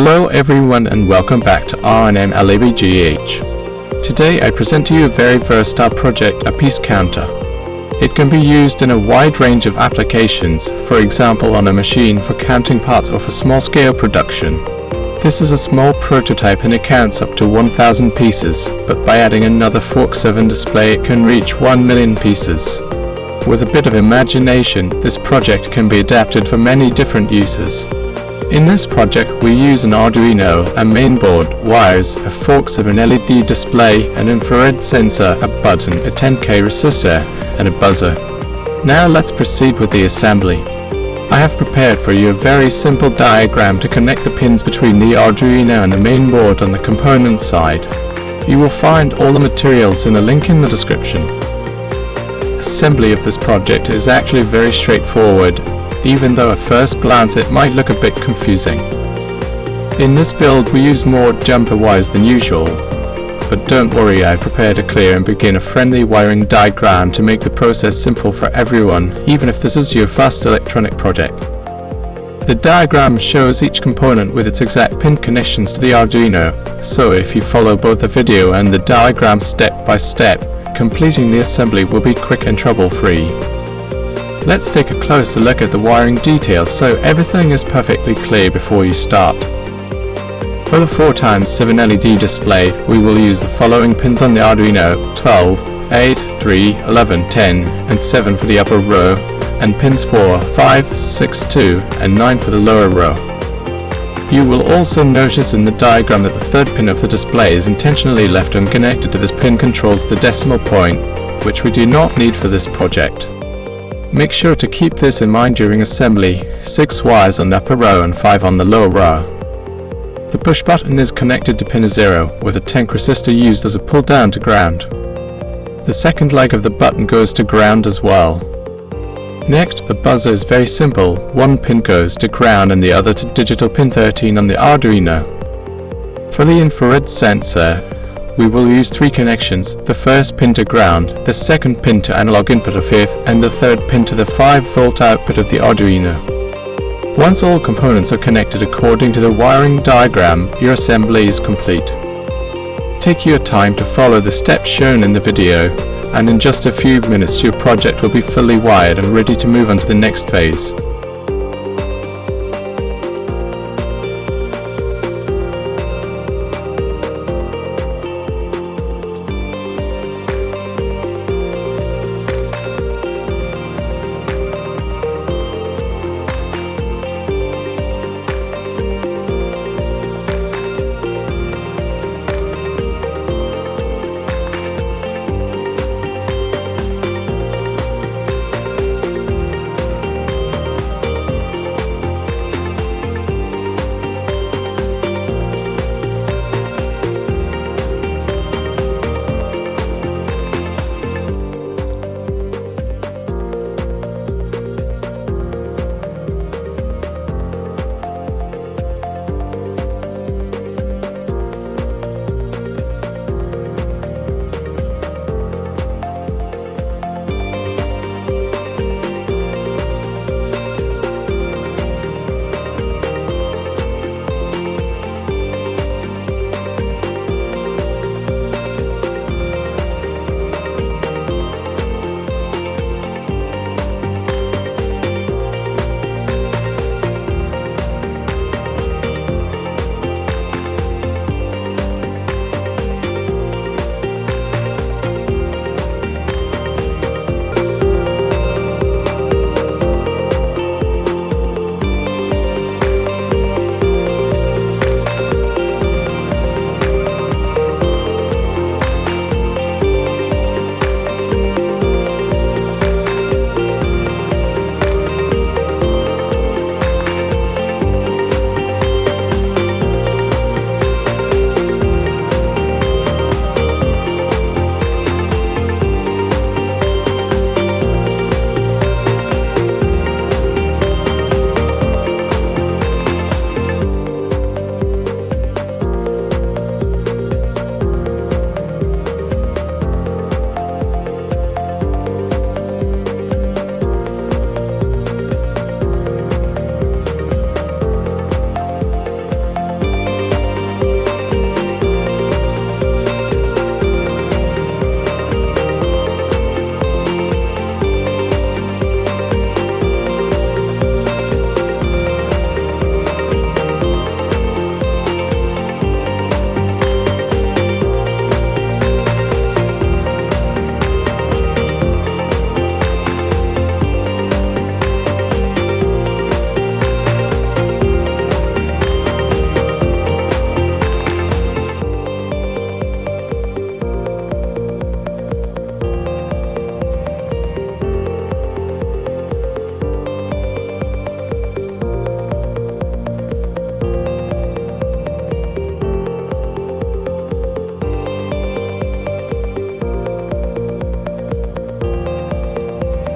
Hello everyone and welcome back to R&M LABGH. Today I present to you a very versatile project, a piece counter. It can be used in a wide range of applications, for example on a machine for counting parts or for small-scale production. This is a small prototype and it counts up to 1,000 pieces, but by adding another Fork 7 display it can reach 1 million pieces. With a bit of imagination, this project can be adapted for many different uses. In this project we use an Arduino, a mainboard, wires, a Fork 7 LED display, an infrared sensor, a button, a 10K resistor, and a buzzer. Now let's proceed with the assembly. I have prepared for you a very simple diagram to connect the pins between the Arduino and the mainboard on the component side. You will find all the materials in a link in the description. Assembly of this project is actually very straightforward, even though at first glance it might look a bit confusing. In this build we use more jumper wires than usual, but don't worry, I prepared a clear and begin a friendly wiring diagram to make the process simple for everyone, even if this is your first electronic project. The diagram shows each component with its exact pin connections to the Arduino, so if you follow both the video and the diagram step by step, completing the assembly will be quick and trouble-free. Let's take a closer look at the wiring details so everything is perfectly clear before you start. For the 4x7 LED display, we will use the following pins on the Arduino: 12, 8, 3, 11, 10, and 7 for the upper row, and pins 4, 5, 6, 2, and 9 for the lower row. You will also notice in the diagram that the third pin of the display is intentionally left unconnected, as this pin controls the decimal point, which we do not need for this project. Make sure to keep this in mind during assembly: 6 wires on the upper row and 5 on the lower row. The push button is connected to pin 0, with a 10 resistor used as a pull down to ground. The second leg of the button goes to ground as well. Next, the buzzer is very simple. One pin goes to ground and the other to digital pin 13 on the Arduino. For the infrared sensor, we will use 3 connections: the first pin to ground, the second pin to analog input of 5, and the third pin to the 5-volt output of the Arduino. Once all components are connected according to the wiring diagram, your assembly is complete. Take your time to follow the steps shown in the video, and in just a few minutes your project will be fully wired and ready to move on to the next phase.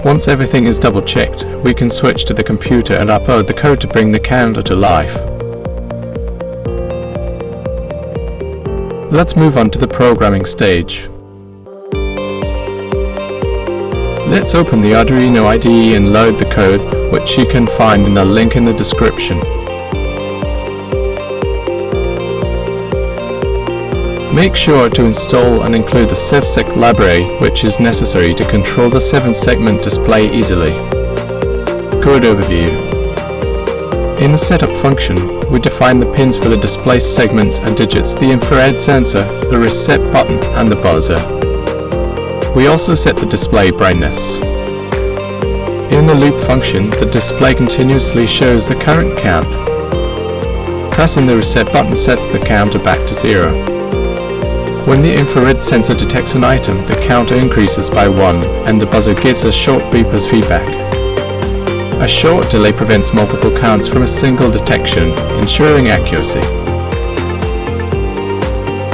Once everything is double-checked, we can switch to the computer and upload the code to bring the counter to life. Let's move on to the programming stage. Let's open the Arduino IDE and load the code, which you can find in the link in the description. Make sure to install and include the sevsec library, which is necessary to control the 7-segment display easily. Code overview. In the setup function, we define the pins for the display segments and digits, the infrared sensor, the reset button, and the buzzer. We also set the display brightness. In the loop function, the display continuously shows the current count. Pressing the reset button sets the counter back to 0. When the infrared sensor detects an item, the counter increases by 1, and the buzzer gives a short beep as feedback. A short delay prevents multiple counts from a single detection, ensuring accuracy.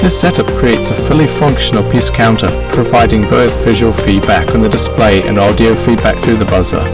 This setup creates a fully functional piece counter, providing both visual feedback on the display and audio feedback through the buzzer.